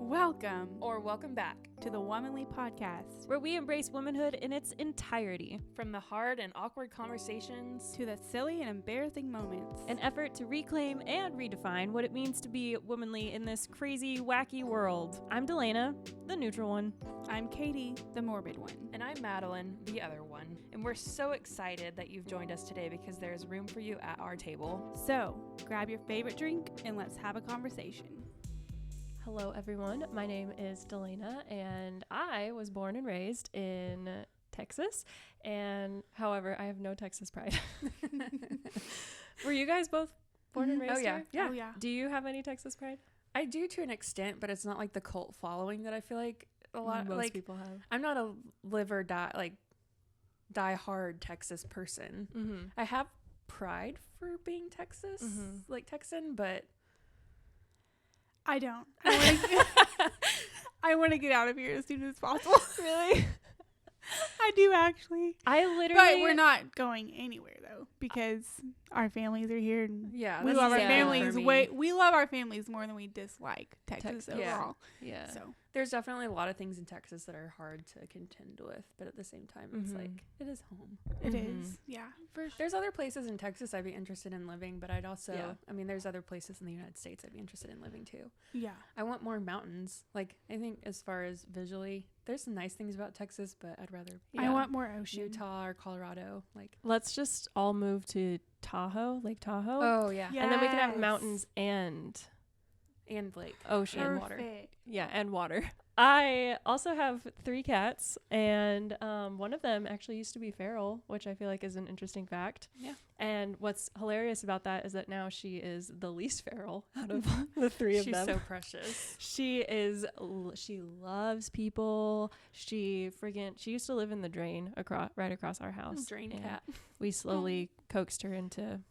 Welcome or welcome back to the Womanly Podcast, where we embrace womanhood in its entirety. From the hard and awkward conversations to the silly and embarrassing moments. An effort to reclaim and redefine what it means to be womanly in this crazy, wacky world. I'm Delana, the neutral one. I'm Katie, the morbid one. And I'm Madeline, the other one. And we're so excited that you've joined us today because there's room for you at our table. So, grab your favorite drink and let's have a conversation. Hello, everyone. My name is Delana, and I was born and raised in Texas. And however, I have no Texas pride. Were you guys both born and raised Oh, yeah. here? Yeah. Oh, yeah. Do you have any Texas pride? I do to an extent, but it's not like the cult following that I feel like a lot Most people have. I'm not a live or die hard Texas person. Mm-hmm. I have pride for being Texas, like Texan, but I don't. I want to get out of here as soon as possible. Really? I do actually. I literally. But we're not going anywhere though because our families are here and yeah, we that's love our easy families for me. we love our families more than we dislike Texas overall. Yeah. So There's definitely a lot of things in Texas that are hard to contend with, but at the same time, it's like, it is home. it Mhm. is. Yeah. There's other places in Texas I'd be interested in living, but I'd also, Yeah. I mean, there's other places in the United States I'd be interested in living too. Yeah. I want more mountains. Like, I think as far as visually, there's some nice things about Texas, but I'd rather I want more ocean. Utah or Colorado. Like, Let's just all move to Tahoe, Lake Tahoe. oh, yeah. Yeah. And then we can have Yes. mountains and And like ocean. and water. Perfect. Yeah, and water. I also have 3 cats, and one of them actually used to be feral, which I feel like is an interesting fact. Yeah. And what's hilarious about that is that now she is the least feral out of the 3 of She's them. so precious. She loves people. She used to live in the drain right across our house. Drain and cat. We slowly coaxed her into,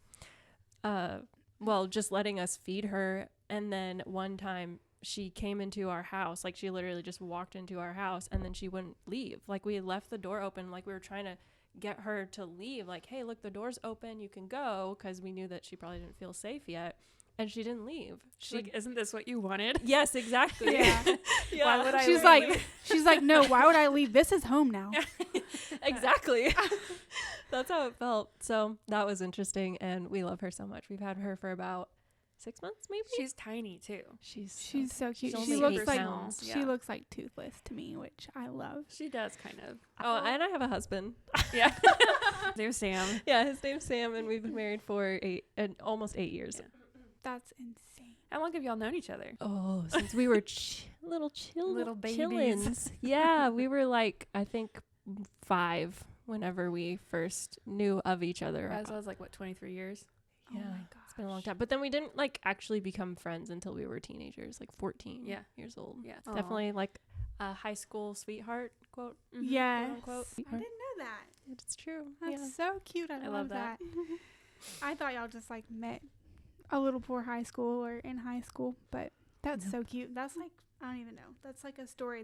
just letting us feed her. And then one time she came into our house, like she literally just walked into our house and then she wouldn't leave. Like we had left the door open, like we were trying to get her to leave. Like, hey, look, the door's open, you can go, because we knew that she probably didn't feel safe yet. And she didn't leave. She's like, isn't this what you wanted? Yes, exactly. Yeah. Yeah. Why would I She's like, no, why would I leave? This is home now. Exactly. That's how it felt. So that was interesting, and we love her so much. We've had her for about 6 months, maybe. She's tiny too. She's So cute. She's She only looks 8 like pounds. she looks like Toothless to me, which I love. She does kind of. Oh, and I have a husband. Yeah. Name Sam. Yeah, his name's Sam, and we've been married for almost 8 years. Yeah. That's insane. How long have y'all known each other? Oh, since we were little babies. chillins. Yeah, we were like, I think 5 whenever we first knew of each other. I was like, what, 23 years? Yeah, Oh my it's been a long time. But then we didn't like actually become friends until we were teenagers, like 14 Yeah. years old. Yeah. Definitely like a high school sweetheart quote. Yes. unquote. I didn't know that. It's true. That's so cute. I love that. I thought y'all just like met a little before high school or in high school, but that's Nope. so cute. That's like, I don't even know. That's like a story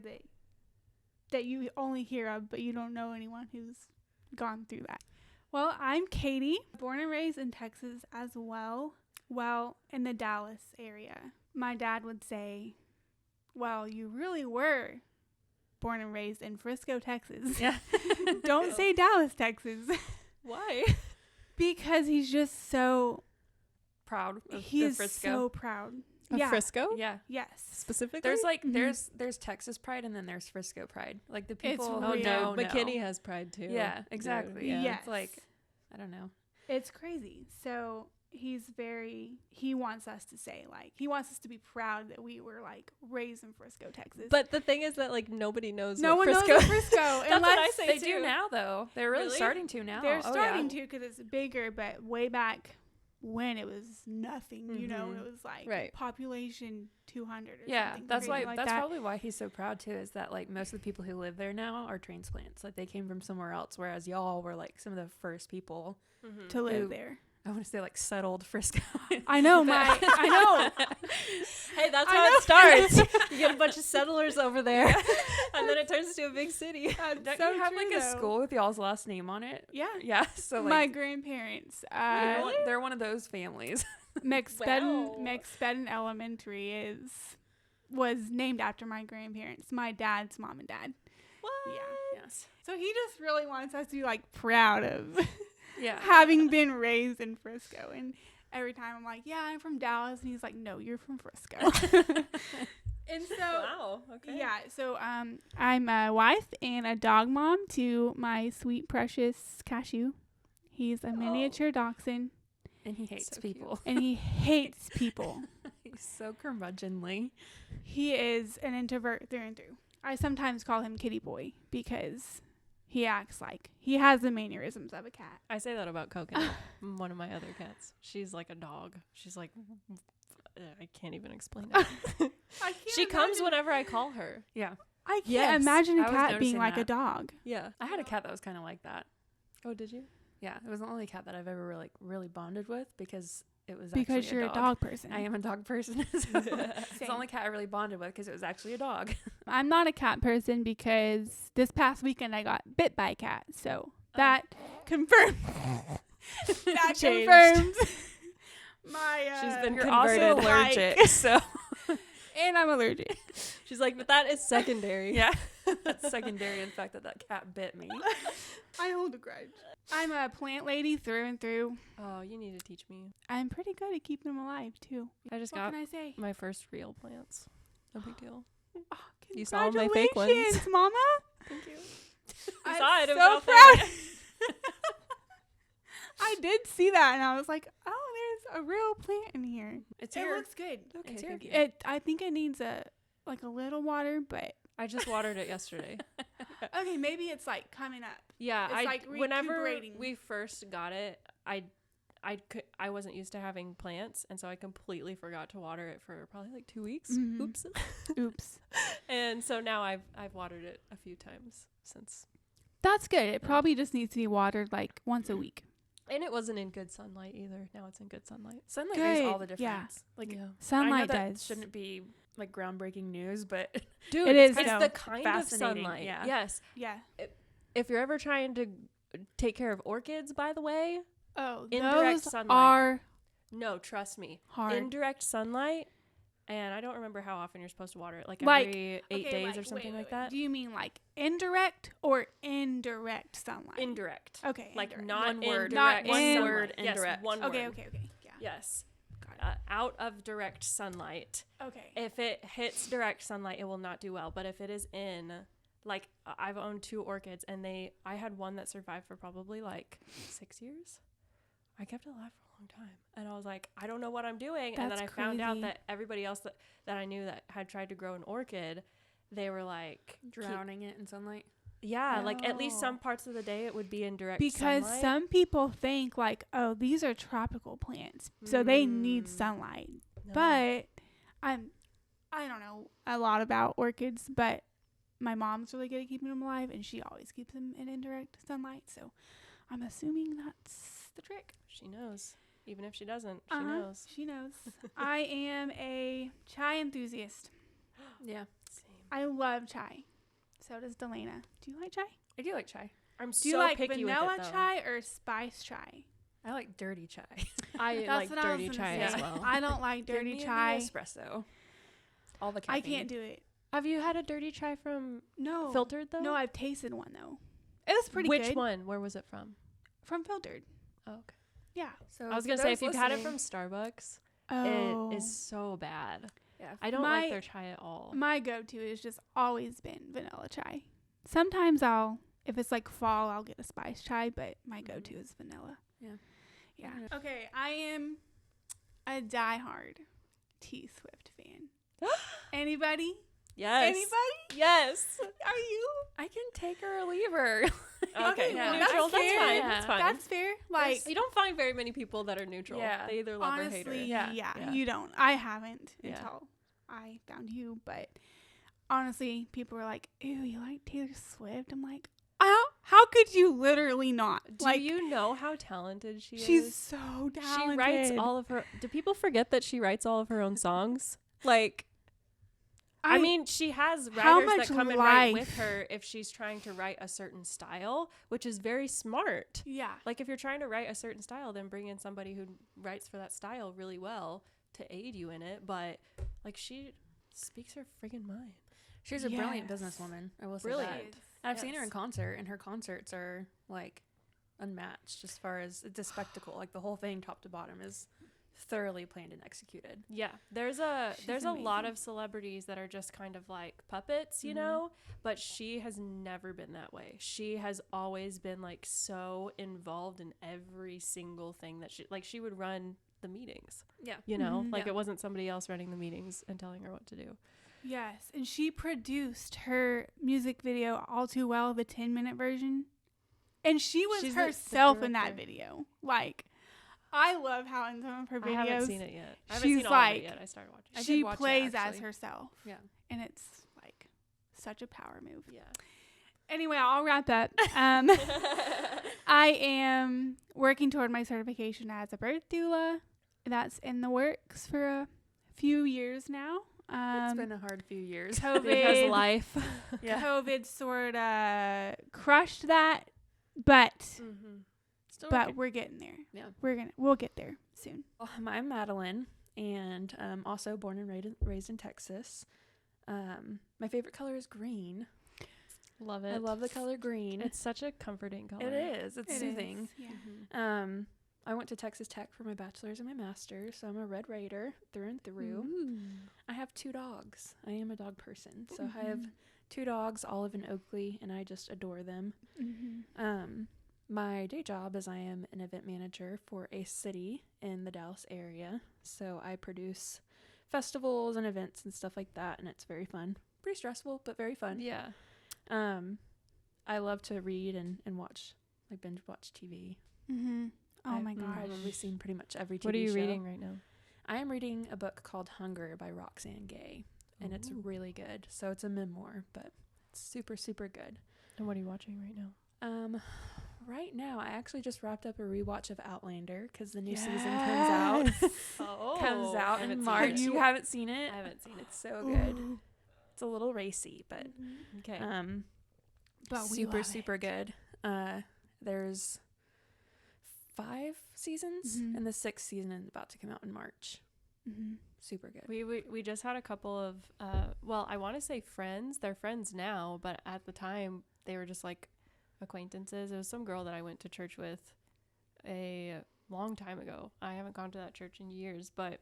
that you only hear of, but you don't know anyone who's gone through that. Well, I'm Katie, born and raised in Texas as well. Well, in the Dallas area. My dad would say, well, you really were born and raised in Frisco, Texas. Yeah. Don't say Dallas, Texas. Why? Because he's just so, Proud of he the is Frisco. so proud. Of Yeah. Frisco? Yeah. Yes. Specifically? There's like Mhm. there's Texas pride and then there's Frisco pride. Like the It's people Oh, who really- no. know. McKinney has pride too. Yeah, exactly. Dude, yeah. Yes. It's like, I don't know. It's crazy. So he wants us to say, like, he wants us to be proud that we were, like, raised in Frisco, Texas. But the thing is that like nobody knows no what one Frisco. knows Frisco. That's unless what I say They too. do now though. They're really Really? starting to now. They're Oh, starting yeah. to because it's bigger, but way back when it was nothing, you know, Mhm. it was like Right. population 200 or Yeah, something that's crazy why. like That's that. probably why he's so proud too. Is that like most of the people who live there now are transplants. Like they came from somewhere else, whereas y'all were like some of the first people. to live Who- there. I want to say like settled Frisco. I know I know. Hey, that's I how know. it starts. You get a bunch of settlers over there, and then it turns into a big city. That's Don't so you have true, like a though. school with y'all's last name on it? Yeah. Yeah. So like My grandparents. they're one of those families. McSpadden Wow. McSpadden Elementary is was named after my grandparents, my dad's mom and dad. What? Yeah. Yes. So he just really wants us to be like proud of Yeah. having been raised in Frisco. And every time I'm like, yeah, I'm from Dallas. And he's like, no, you're from Frisco. And so, Wow. Okay. yeah, so I'm a wife and a dog mom to my sweet, precious Cashew. He's a miniature dachshund, And he hates So people. and he hates people. He's so curmudgeonly. He is an introvert through and through. I sometimes call him Kitty Boy because he acts like he has the mannerisms of a cat. I say that about Coconut, one of my other cats. She's like a dog. She's like, I can't even explain it. I can't She comes imagine- whenever I call her. Yeah. I can't Yes, imagine a I was cat being noticing like a that. dog. Yeah. I had a cat that was kind of like that. Oh, did you? Yeah. It was the only cat that I've ever really bonded with because it was Because actually you're a dog person. I am a dog person. So it's the only cat I really bonded with because it was actually a dog. I'm not a cat person because this past weekend I got bit by a cat. So that confirms. That Changed. confirms my. She's been You're converted. also allergic. So And I'm allergic. She's like, but that is secondary. yeah. That's secondary in fact that cat bit me. I hold a grudge. I'm a plant lady through and through. Oh, you need to teach me. I'm pretty good at keeping them alive too. I just What got can I say? my first real plants. No big deal. Oh, You saw my fake ones. congratulations, Mama. Thank you. I'm saw it. It was so out proud. there. I did see that, and I was like, "Oh, there's a real plant in here. It's It here. looks good. Okay, It's here. thank you. I think it needs a little water, but I just watered it yesterday. okay, maybe it's like coming up. Yeah, It's like whenever recuperating. we first got it, I wasn't used to having plants, and so I completely forgot to water it for probably like 2 weeks. Mhm. Oops. Oops. And so now I've watered it a few times since, That's good. It probably just needs to be watered like once a week. and it wasn't in good sunlight either. Now it's in good sunlight. Sunlight makes all the Good, yeah. difference. Like Yeah. I know Sunlight that does. shouldn't be like groundbreaking news, but Dude, It is, it's though. the kind of Fascinating, sunlight. yeah. Yes. Yeah. If you're ever trying to take care of orchids, by the way, Oh, Indirect those sunlight. are no, trust me. hard. Indirect sunlight, and I don't remember how often you're supposed to water it, like Like, every 8 Okay, days like, or something wait, like wait. that. Do you mean like indirect or indirect sunlight? Indirect. Okay. Like indirect. not One word. indirect. Not one in- word. Yes, Indirect. One Okay, word. okay. Yeah. Yes. Got it. Out of direct sunlight. Okay. If it hits direct sunlight, it will not do well. But if it is in, like, I've owned 2 orchids, and I had one that survived for probably like 6 years. I kept it alive for a long time, and I was like, I don't know what I'm doing. And then I That's found out crazy. that everybody else that I knew that had tried to grow an orchid, they were like drowning it in sunlight. yeah, like at least Oh. some parts of the day it would be in direct Because sunlight. some people think like, oh, these are tropical plants, so they need Mm. sunlight. No. But I don't know a lot about orchids, but my mom's really good at keeping them alive, and she always keeps them in indirect sunlight. So I'm assuming that's the trick. She knows. Even if she doesn't, she knows. She knows. I am a chai enthusiast. Yeah. Same. I love chai. So does Delana. Do you like chai? I do like chai. I'm Do you so like picky vanilla with it, though. chai or spice chai? I like dirty chai. I That's like what I was dirty gonna chai say. as well. I don't like Give dirty me the chai. espresso. All the I caffeine. can't do it. Have you had a dirty chai from No. Filtered though? No, I've tasted one though. It was pretty Which good. one? Where was it from? From Filtered. Oh, okay. Yeah. So I was for gonna say those if you've had it listening- from Starbucks, Oh. it is so bad. yeah. I don't My- like their chai at all. My go-to has just always been vanilla chai. Sometimes if it's like fall, I'll get a spice chai, but my go-to is vanilla. Yeah. Yeah. Yeah. Okay, I am a diehard T Swift fan. Anybody? Yes. Anybody? Yes. Are you? I can take her or leave her. Okay. yeah. Neutral. That's fair. fine. Yeah. That's fine. That's fair. Like You don't find very many people that are neutral. Yeah. They either love or hate her. honestly, Yeah. Yeah. you don't. I haven't Yeah. until I found you, but honestly, people were like, "Ew, you like Taylor Swift?" I'm like, how could you literally not? Do like, you know how talented she she's is? so talented. She writes all of her. Do people forget that she writes all of her own songs? Like, I mean, she has How writers that much come and write with life- her if she's trying to write a certain style, which is very smart. yeah. Like, if you're trying to write a certain style, then bring in somebody who writes for that style really well to aid you in it. But like, she speaks her friggin' mind. She's a brilliant Yes. businesswoman. I will say Brilliant. that. And I've seen her Yes. in concert, and her concerts are like unmatched as far as it's a spectacle. Like the whole thing, top to bottom, is thoroughly planned and executed. Yeah, there's a She's lot amazing. of celebrities that are just kind of like puppets, you Mhm. know, but she has never been that way. She has always been like so involved in every single thing that she would run the meetings, Yeah. you know, Mhm. like Yeah. it wasn't somebody else running the meetings and telling her what to do. Yes, and she produced her music video All Too Well, the 10-minute version. And she was She's the herself in that director. video. Like, I love how in some of her videos I haven't seen it yet. I haven't she's seen all of like- it yet. I started watching. I did she watch it, plays as actually. herself. Yeah. And it's like such a power move. Yeah. Anyway, I'll wrap up. I am working toward my certification as a birth doula. That's in the works for a few years now. It's been a hard few years. Because COVID, life. Yeah. COVID sort of crushed that, but Mm-hmm. Still but working. we're getting there. Yeah. We'll get there soon. I'm Madeline, and also born and raised in Texas. My favorite color is green. Love it. I love the color green. It's such a comforting color. It is. It's It soothing. is, yeah. Mm-hmm. I went to Texas Tech for my bachelor's and my master's, so I'm a Red Raider through and through. I have 2 dogs. I am a dog person. So I have 2 dogs, Olive and Oakley, and I just adore them. Mm-hmm. My day job is I am an event manager for a city in the Dallas area. So I produce festivals and events and stuff like that, and it's very fun. Pretty stressful, but very fun. Yeah. I love to read and watch, like binge watch TV. Mm-hmm. Oh I've my gosh. probably seen pretty much every TV What are you show. reading right now? I am reading a book called Hunger by Roxane Gay, and it's Ooh. really good. So it's a memoir, but it's super, super good. And what are you watching right now? Right now, I actually just wrapped up a rewatch of Outlander because the new season comes out. Oh, Comes out I haven't in seen March. it. You haven't seen it? I haven't seen it. It's so good. It's a little racy, but Okay. But we super, love super it. good. There's 5 seasons, Mhm. and the 6th season is about to come out in March. Mm-hmm. Super good. We just had a couple of well, I want to say friends. They're friends now, but at the time they were just like acquaintances. It was some girl that I went to church with a long time ago. I haven't gone to that church in years, but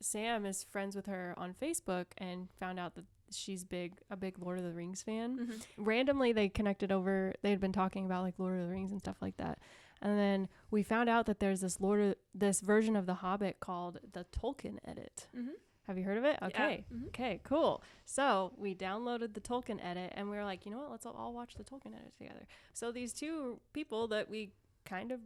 Sam is friends with her on Facebook and found out that she's a big Lord of the Rings fan. Mm-hmm. Randomly they connected over, they had been talking about like Lord of the Rings and stuff like that, and then we found out that there's this version of The Hobbit called the Tolkien edit. Mm-hmm. Have you heard of it? Okay. Yeah. Mhm. Okay, cool. So we downloaded the Tolkien edit and we were like, you know what, let's all watch the Tolkien edit together. So these 2 people that we kind of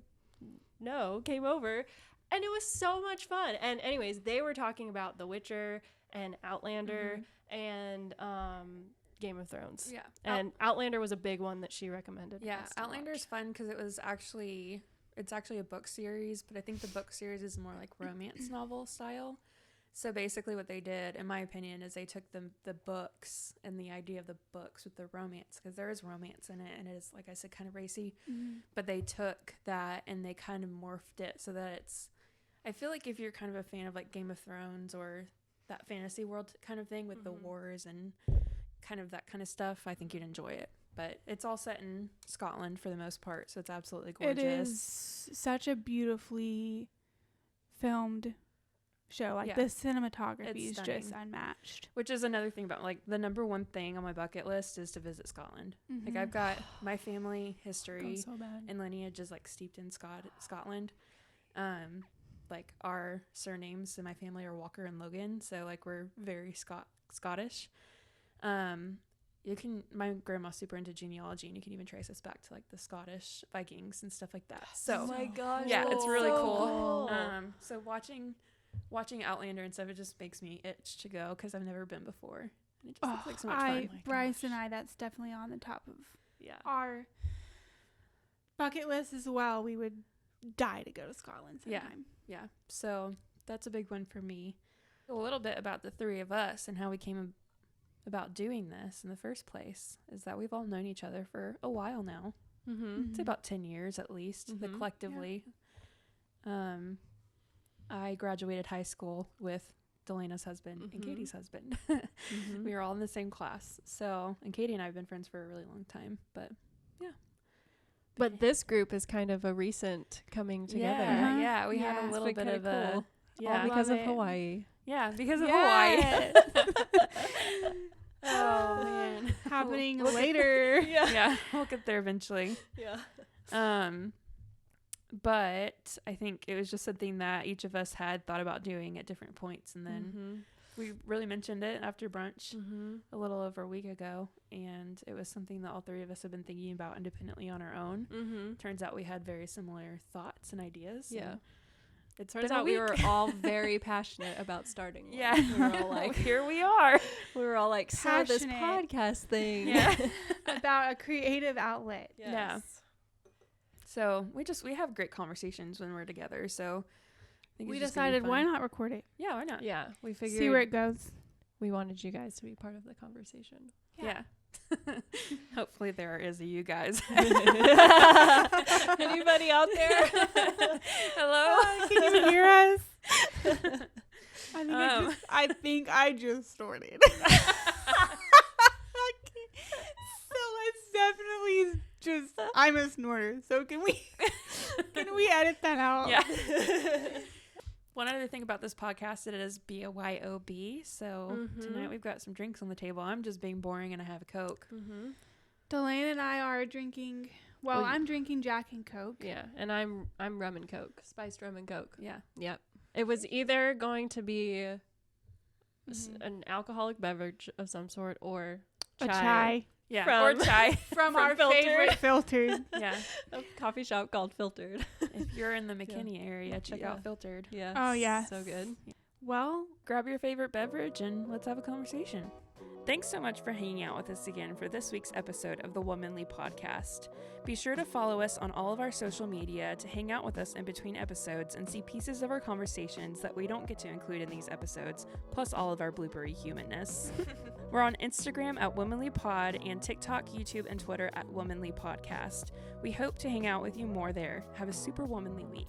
know came over, and it was so much fun. And anyways, they were talking about The Witcher and Outlander and Game of Thrones. Yeah. And Outlander was a big one that she recommended. Yeah, us to Outlander is watch. fun because it's actually a book series, but I think the book series is more like romance novel style. So basically what they did, in my opinion, is they took the books and the idea of the books with the romance, because there is romance in it, and it is, like I said, kind of racy, but they took that and they kind of morphed it so that it's, I feel like if you're kind of a fan of like Game of Thrones or that fantasy world kind of thing with the wars and kind of that kind of stuff, I think you'd enjoy it. But it's all set in Scotland for the most part, so it's absolutely gorgeous. It is such a beautifully filmed show. Like Yeah. the cinematography It's is just stunning. unmatched. Which is another thing about, like, the number one thing on my bucket list is to visit Scotland. Like, I've got my family history so bad. and lineage is like steeped in Scotland. Like, our surnames in my family are Walker and Logan, so like we're very Scottish. My grandma's super into genealogy, and you can even trace us back to like the Scottish Vikings and stuff like that. So Oh my gosh. yeah, it's really so cool. So watching Outlander and stuff, it just makes me itch to go because I've never been before. And it just looks like so much fun. Bryce and I, that's definitely on the top of Yeah. our bucket list as well. We would die to go to Scotland Yeah. sometime. Yeah, so that's a big one for me. A little bit about the 3 of us and how we came about doing this in the first place is that we've all known each other for a while now. Mm-hmm. It's about 10 years at least, Mhm. collectively. I graduated high school with Delena's husband and Mhm. Katie's husband. Mhm. We were all in the same class. So, and Katie and I have been friends for a really long time. But But this group is kind of a recent coming together. yeah, yeah, we had Yeah. a It's little been bit kinda of a cool. yeah, All because Love of it. Hawaii. yeah, because of Yes. Hawaii. Oh man, Happening We'll get- later. yeah, we'll get there eventually. Yeah. But I think it was just something that each of us had thought about doing at different points, and then we really mentioned it after brunch a little over a week ago, and it was something that all three of us have been thinking about independently on our own. Turns out we had very similar thoughts and ideas. Yeah. and It been turns a out we week. were all very passionate about starting one. Yeah, We were all like, here we are. so this Passionate. podcast thing. Yeah. About a creative outlet. Yes. Yeah. So we have great conversations when we're together. So I think We it's just gonna be decided why fun. not record it? Yeah, why not? Yeah. We figured See where it goes. we wanted you guys to be part of the conversation. Yeah. Hopefully there is a you guys. Anybody out there? Hello. Can you hear us? I think I just snorted. So it's definitely just I'm a snorter. So can we edit that out? Yeah. One other thing about this podcast, it is BYOB. So tonight we've got some drinks on the table. I'm just being boring and I have a Coke. Delane and I are drinking. Well, Well, I'm drinking Jack and Coke. Yeah, and I'm rum and Coke, spiced rum and Coke. Yeah. Yep. It was either going to be an alcoholic beverage of some sort or A chai Yeah. From- or chai. from From our Filtered. favorite filtered. Yeah. a coffee shop called Filtered. If you're in the McKinney area, check Yeah. out Filtered. Yeah. Oh, yes. So good. Well, Grab your favorite beverage and let's have a conversation. Thanks so much for hanging out with us again for this week's episode of the Womanly Podcast. Be sure to follow us on all of our social media to hang out with us in between episodes and see pieces of our conversations that we don't get to include in these episodes, plus all of our bloopery humanness. We're on Instagram at Womanly Pod and TikTok, YouTube, and Twitter at Womanly Podcast. We hope to hang out with you more there. Have a super womanly week.